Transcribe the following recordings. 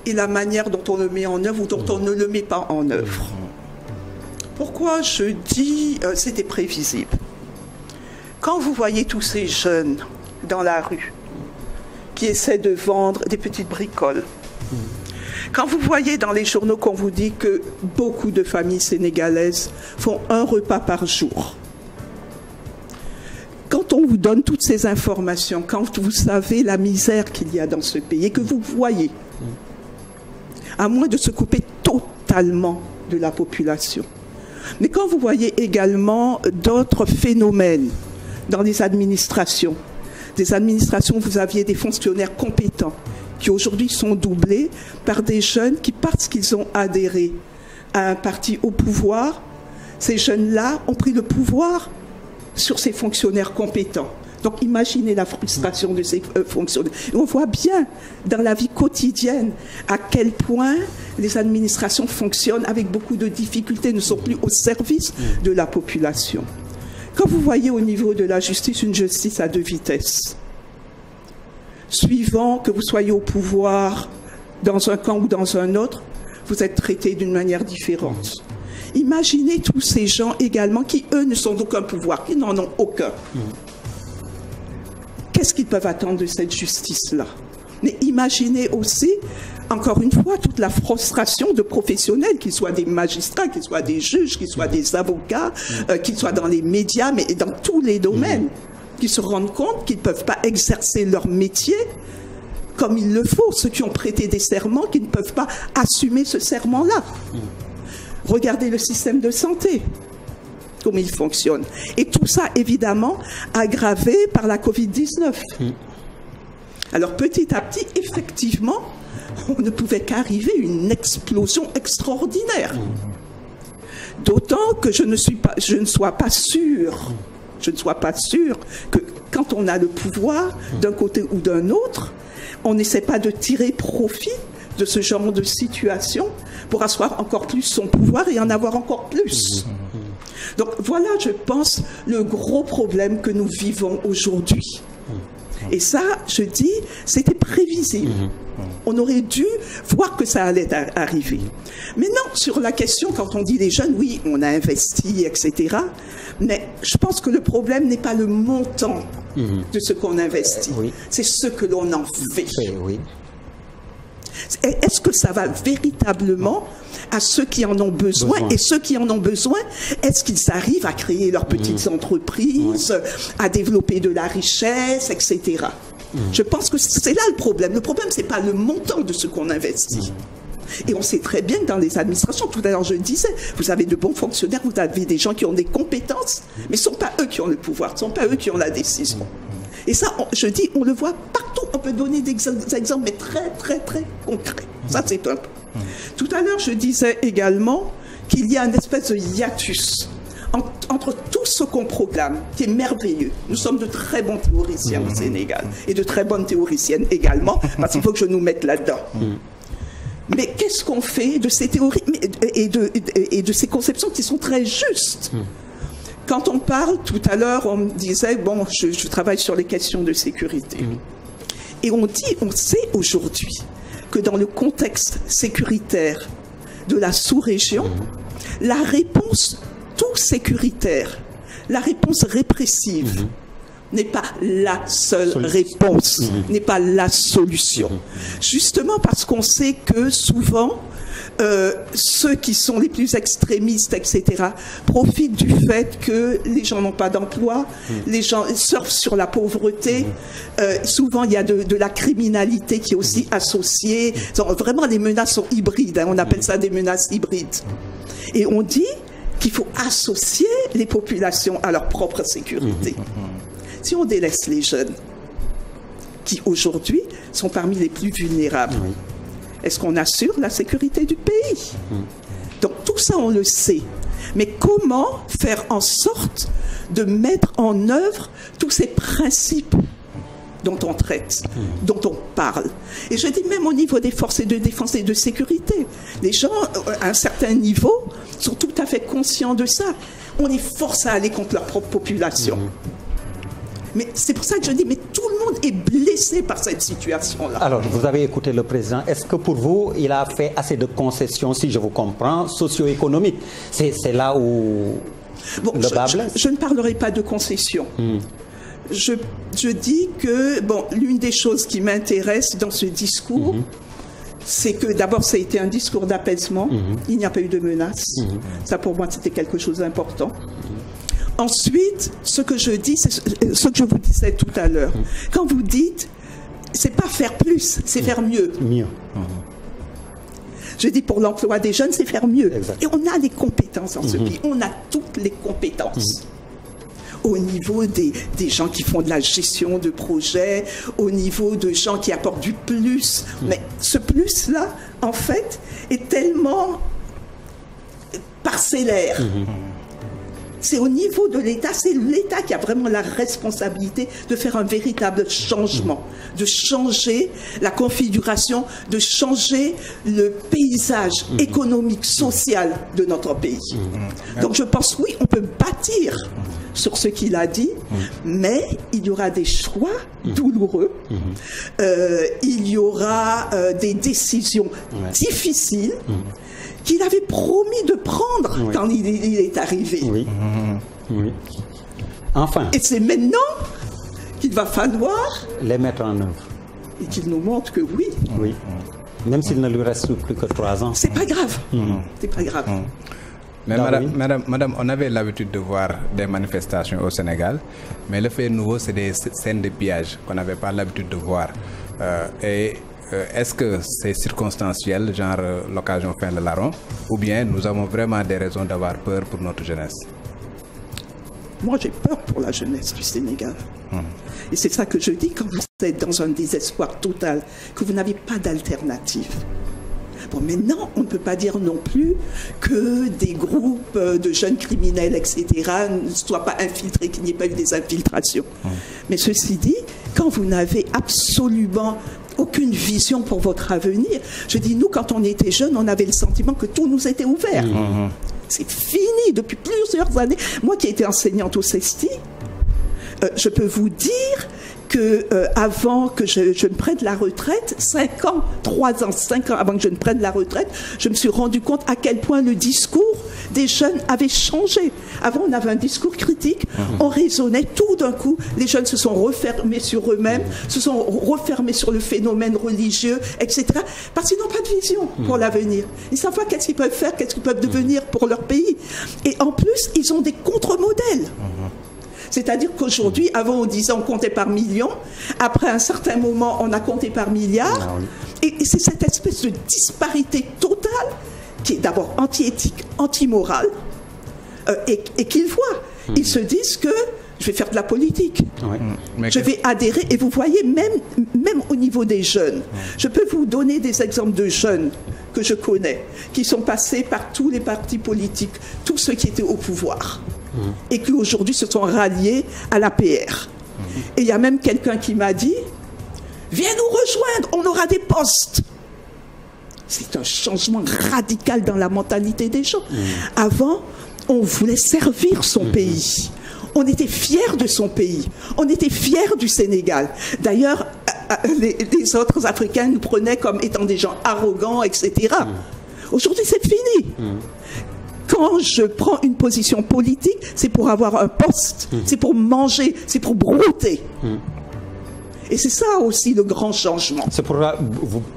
et la manière dont on le met en œuvre ou dont on ne le met pas en œuvre. Pourquoi je dis c'était prévisible? Quand vous voyez tous ces jeunes dans la rue qui essaient de vendre des petites bricoles, quand vous voyez dans les journaux qu'on vous dit que beaucoup de familles sénégalaises font un repas par jour, quand on vous donne toutes ces informations, quand vous savez la misère qu'il y a dans ce pays et que vous voyez, à moins de se couper totalement de la population, mais quand vous voyez également d'autres phénomènes dans les administrations, des administrations où vous aviez des fonctionnaires compétents qui aujourd'hui sont doublés par des jeunes qui, parce qu'ils ont adhéré à un parti au pouvoir, ces jeunes-là ont pris le pouvoir sur ces fonctionnaires compétents. Donc imaginez la frustration de ces fonctionnaires. Et on voit bien dans la vie quotidienne à quel point les administrations fonctionnent avec beaucoup de difficultés, ne sont plus au service de la population. Quand vous voyez au niveau de la justice une justice à deux vitesses, suivant que vous soyez au pouvoir dans un camp ou dans un autre, vous êtes traité d'une manière différente. Imaginez tous ces gens également qui, eux, ne sont d'aucun pouvoir, qui n'en ont aucun. Qu'est-ce qu'ils peuvent attendre de cette justice-là? Mais imaginez aussi, encore une fois, toute la frustration de professionnels, qu'ils soient des magistrats, qu'ils soient des juges, qu'ils soient des avocats, qu'ils soient dans les médias, mais dans tous les domaines, qui se rendent compte qu'ils ne peuvent pas exercer leur métier comme il le faut. Ceux qui ont prêté des serments, qui ne peuvent pas assumer ce serment-là. Regardez le système de santé, comment il fonctionne. Et tout ça, évidemment, aggravé par la Covid-19. Alors, petit à petit, effectivement, on ne pouvait qu'arriver à une explosion extraordinaire. D'autant que je ne sois pas sûr que quand on a le pouvoir, d'un côté ou d'un autre, on n'essaie pas de tirer profit de ce genre de situation pour asseoir encore plus son pouvoir et en avoir encore plus. Donc voilà, je pense, le gros problème que nous vivons aujourd'hui. Et ça, je dis, c'était prévisible. On aurait dû voir que ça allait arriver. Mais non, sur la question, quand on dit les jeunes, oui, on a investi, etc. Mais je pense que le problème n'est pas le montant de ce qu'on investit. C'est ce que l'on en fait. Est-ce que ça va véritablement à ceux qui en ont besoin? Et ceux qui en ont besoin, est-ce qu'ils arrivent à créer leurs petites entreprises, à développer de la richesse, etc. Je pense que c'est là le problème. Le problème, ce n'est pas le montant de ce qu'on investit. Et on sait très bien que dans les administrations, tout à l'heure je disais, vous avez de bons fonctionnaires, vous avez des gens qui ont des compétences, mais ce ne sont pas eux qui ont le pouvoir, ce ne sont pas eux qui ont la décision. Et ça, je dis, on le voit partout. On peut donner des exemples, mais très, très, très concrets. Ça, c'est un peu. Tout à l'heure, je disais également qu'il y a une espèce de hiatus entre tout ce qu'on proclame, qui est merveilleux. Nous sommes de très bons théoriciens au Sénégal, et de très bonnes théoriciennes également, parce qu'il faut que je nous mette là-dedans. Mais qu'est-ce qu'on fait de ces théories et de ces conceptions qui sont très justes? Quand on parle, tout à l'heure, on me disait, bon, je travaille sur les questions de sécurité. Et on sait aujourd'hui que dans le contexte sécuritaire de la sous-région, la réponse tout sécuritaire, la réponse répressive, n'est pas la seule réponse, n'est pas la solution. Justement parce qu'on sait que souvent, ceux qui sont les plus extrémistes, etc., profitent du fait que les gens n'ont pas d'emploi, les gens surfent sur la pauvreté, souvent il y a de la criminalité qui est aussi associée. Vraiment, les menaces sont hybrides, on appelle ça des menaces hybrides. Et on dit qu'il faut associer les populations à leur propre sécurité. Si on délaisse les jeunes, qui aujourd'hui sont parmi les plus vulnérables, est-ce qu'on assure la sécurité du pays? Donc tout ça, on le sait. Mais comment faire en sorte de mettre en œuvre tous ces principes dont on traite, dont on parle? Et je dis même au niveau des forces de défense et de sécurité, les gens, à un certain niveau, sont tout à fait conscients de ça. On les force à aller contre leur propre population. Mais c'est pour ça que je dis, mais tout le monde est blessé par cette situation-là. Alors, vous avez écouté le président. Est-ce que pour vous, il a fait assez de concessions, si je vous comprends, socio-économiques? C'est là où le bas blesse. Je ne parlerai pas de concessions. Je dis que, bon, l'une des choses qui m'intéresse dans ce discours, c'est que d'abord, ça a été un discours d'apaisement. Il n'y a pas eu de menaces. Ça, pour moi, c'était quelque chose d'important. Ensuite, ce que je dis, c'est ce que je vous disais tout à l'heure. Quand vous dites, c'est pas faire plus, c'est faire mieux. Je dis pour l'emploi des jeunes, c'est faire mieux. Et on a les compétences dans ce pays. On a toutes les compétences. Au niveau des gens qui font de la gestion de projets, au niveau de gens qui apportent du plus. Mais ce plus-là, en fait, est tellement parcellaire. C'est au niveau de l'État, c'est l'État qui a vraiment la responsabilité de faire un véritable changement, de changer la configuration, de changer le paysage économique, social de notre pays. Donc je pense, oui, on peut bâtir sur ce qu'il a dit, mais il y aura des choix douloureux, il y aura des décisions difficiles, qu'il avait promis de prendre quand il est arrivé. Enfin. Et c'est maintenant qu'il va falloir les mettre en œuvre. Et qu'il nous montre que oui. Même s'il ne lui reste plus que 3 ans. C'est pas grave. C'est pas grave. Mais madame, on avait l'habitude de voir des manifestations au Sénégal, mais le fait nouveau, c'est des scènes de pillage qu'on n'avait pas l'habitude de voir. Est-ce que c'est circonstanciel, genre l'occasion fait le larron, ou bien nous avons vraiment des raisons d'avoir peur pour notre jeunesse? Moi, j'ai peur pour la jeunesse du Sénégal. Et c'est ça que je dis quand vous êtes dans un désespoir total, que vous n'avez pas d'alternative. Bon, maintenant, on ne peut pas dire non plus que des groupes de jeunes criminels, etc., ne soient pas infiltrés, qu'il n'y ait pas eu des infiltrations. Mais ceci dit, quand vous n'avez absolument aucune vision pour votre avenir, je dis, nous, quand on était jeunes, on avait le sentiment que tout nous était ouvert. C'est fini depuis plusieurs années. Moi qui étais enseignante au CESTI, je peux vous dire que avant que je ne prenne la retraite, 5 ans avant que je ne prenne la retraite, je me suis rendu compte à quel point le discours des jeunes avait changé. Avant, on avait un discours critique, on raisonnait, tout d'un coup, les jeunes se sont refermés sur eux-mêmes, se sont refermés sur le phénomène religieux, etc. Parce qu'ils n'ont pas de vision pour l'avenir. Ils ne savent pas qu'est-ce qu'ils peuvent faire, qu'est-ce qu'ils peuvent devenir pour leur pays. Et en plus, ils ont des contre-modèles. C'est-à-dire qu'aujourd'hui, avant on disait on comptait par millions, après un certain moment on a compté par milliards, et c'est cette espèce de disparité totale qui est d'abord anti-éthique, anti-morale, et qu'ils voient. Ils se disent que je vais faire de la politique, je vais adhérer, et vous voyez même au niveau des jeunes, je peux vous donner des exemples de jeunes que je connais, qui sont passés par tous les partis politiques, tous ceux qui étaient au pouvoir, et qui aujourd'hui se sont ralliés à l'APR. Et il y a même quelqu'un qui m'a dit, viens nous rejoindre, on aura des postes. C'est un changement radical dans la mentalité des gens. Avant, on voulait servir son pays. On était fiers de son pays. On était fiers du Sénégal. D'ailleurs, les autres Africains nous prenaient comme étant des gens arrogants, etc. Aujourd'hui, c'est fini. Quand je prends une position politique, c'est pour avoir un poste, c'est pour manger, c'est pour brouter. Et c'est ça aussi le grand changement. C'est pour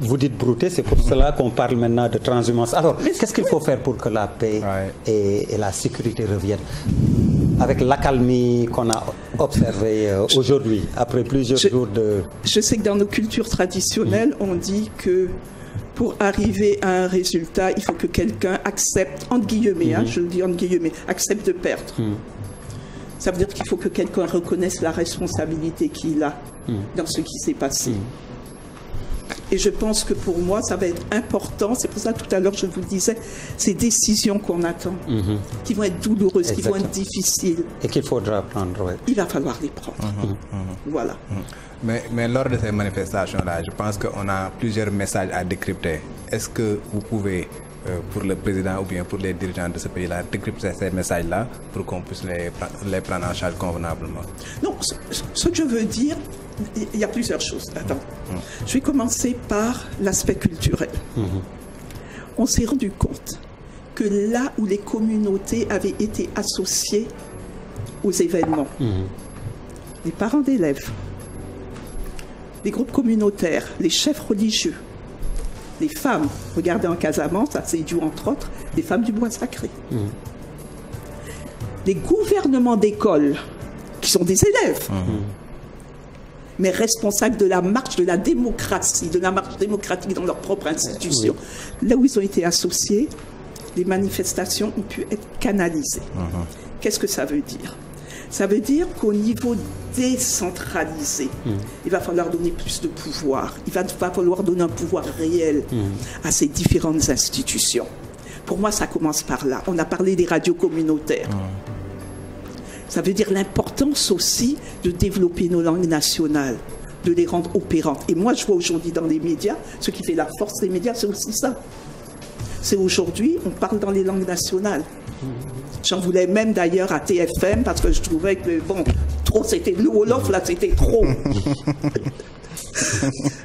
vous dites brouter, c'est pour cela qu'on parle maintenant de transhumance. Alors, qu'est-ce qu'il faut faire pour que la paix et la sécurité reviennent? Avec l'accalmie qu'on a observée aujourd'hui, après plusieurs jours de... Je sais que dans nos cultures traditionnelles, on dit que pour arriver à un résultat, il faut que quelqu'un accepte, entre guillemets, je le dis entre guillemets, accepte de perdre. Ça veut dire qu'il faut que quelqu'un reconnaisse la responsabilité qu'il a dans ce qui s'est passé. Et je pense que pour moi, ça va être important. C'est pour ça tout à l'heure, je vous disais, ces décisions qu'on attend, qui vont être douloureuses, qui vont être difficiles. Et qu'il faudra prendre, il va falloir les prendre. Voilà. Mais lors de ces manifestations-là, je pense qu'on a plusieurs messages à décrypter. Est-ce que vous pouvez pour le président ou bien pour les dirigeants de ce pays-là, décrypter ces messages-là pour qu'on puisse les prendre en charge convenablement? Non, ce que je veux dire, il y a plusieurs choses. Attends. Je vais commencer par l'aspect culturel. On s'est rendu compte que là où les communautés avaient été associées aux événements, les parents d'élèves, les groupes communautaires, les chefs religieux, les femmes, regardez en Casamance, ça c'est dû entre autres, les femmes du bois sacré. Les gouvernements d'école, qui sont des élèves, mais responsables de la marche de la démocratie, de la marche démocratique dans leur propre institution. Là où ils ont été associés, les manifestations ont pu être canalisées. Qu'est-ce que ça veut dire? Ça veut dire qu'au niveau décentralisé, il va falloir donner plus de pouvoir. Il va falloir donner un pouvoir réel à ces différentes institutions. Pour moi, ça commence par là. On a parlé des radios communautaires. Ça veut dire l'importance aussi de développer nos langues nationales, de les rendre opérantes. Et moi, je vois aujourd'hui dans les médias, ce qui fait la force des médias, c'est aussi ça. C'est aujourd'hui, on parle dans les langues nationales. J'en voulais même d'ailleurs à TFM parce que je trouvais que, bon, trop, c'était le Wolof, là, c'était trop.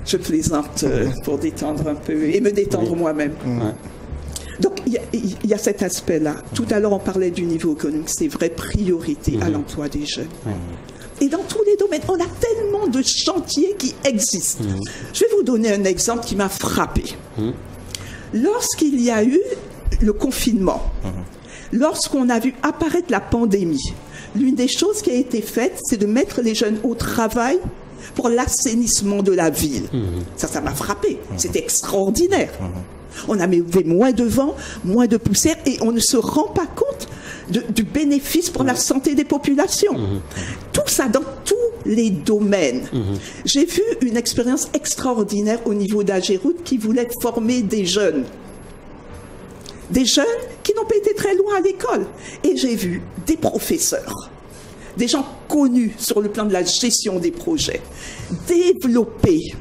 Je plaisante pour détendre un peu et me détendre moi-même. Donc, il y a cet aspect-là. Tout à l'heure, on parlait du niveau économique. C'est vrai, priorité à l'emploi des jeunes. Et dans tous les domaines, on a tellement de chantiers qui existent. Je vais vous donner un exemple qui m'a frappé. Lorsqu'il y a eu le confinement, lorsqu'on a vu apparaître la pandémie, l'une des choses qui a été faite, c'est de mettre les jeunes au travail pour l'assainissement de la ville. Ça m'a frappé. C'était extraordinaire. On avait moins de vent, moins de poussière, et on ne se rend pas compte du bénéfice pour la santé des populations. Tout ça dans tous les domaines. J'ai vu une expérience extraordinaire au niveau d'Agéroute qui voulait former des jeunes. Des jeunes qui n'ont pas été très loin à l'école. Et j'ai vu des professeurs, des gens connus sur le plan de la gestion des projets, développer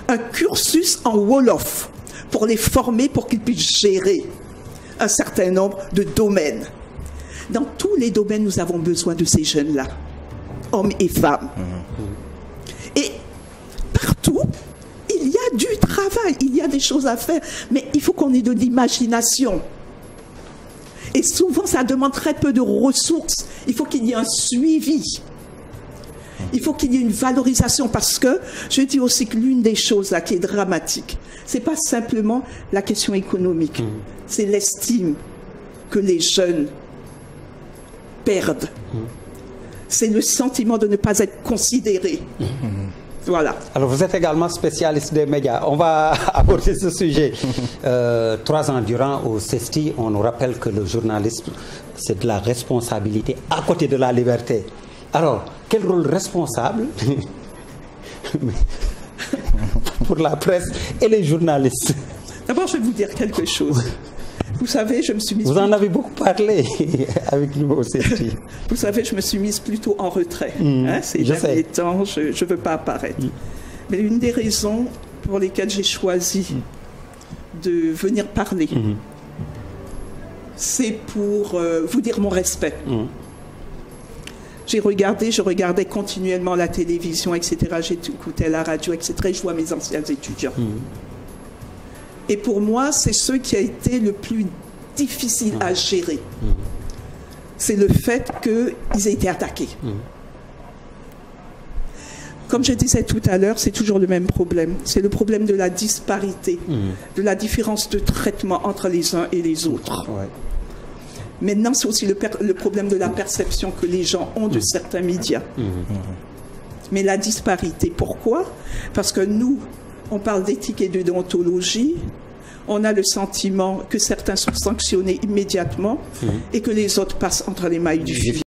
un cursus en Wolof pour les former, pour qu'ils puissent gérer un certain nombre de domaines. Dans tous les domaines, nous avons besoin de ces jeunes-là, hommes et femmes. Et partout, il y a du travail, il y a des choses à faire, mais il faut qu'on ait de l'imagination. Et souvent, ça demande très peu de ressources. Il faut qu'il y ait un suivi. Il faut qu'il y ait une valorisation, parce que je dis aussi que l'une des choses là qui est dramatique, c'est pas simplement la question économique, c'est l'estime que les jeunes perdent. C'est le sentiment de ne pas être considérés. Voilà. Alors, vous êtes également spécialiste des médias. On va aborder ce sujet. 3 ans durant au CESTI, on nous rappelle que le journalisme, c'est de la responsabilité à côté de la liberté. Alors, quel rôle responsable pour la presse et les journalistes? D'abord, je vais vous dire quelque chose. Vous savez, je me suis mise... Vous en avez beaucoup parlé avec nous au CESTI. Vous savez, je me suis mise plutôt en retrait. Ces derniers temps, je ne veux pas apparaître. Mais une des raisons pour lesquelles j'ai choisi de venir parler, c'est pour vous dire mon respect. Je regardais continuellement la télévision, etc. J'écoutais la radio, etc. Et je vois mes anciens étudiants. Et pour moi, c'est ce qui a été le plus difficile à gérer. C'est le fait qu'ils aient été attaqués. Comme je disais tout à l'heure, c'est toujours le même problème. C'est le problème de la disparité, de la différence de traitement entre les uns et les autres. Maintenant, c'est aussi le problème de la perception que les gens ont de certains médias. Mais la disparité, pourquoi? Parce que nous, on parle d'éthique et de déontologie, on a le sentiment que certains sont sanctionnés immédiatement et que les autres passent entre les mailles du filet.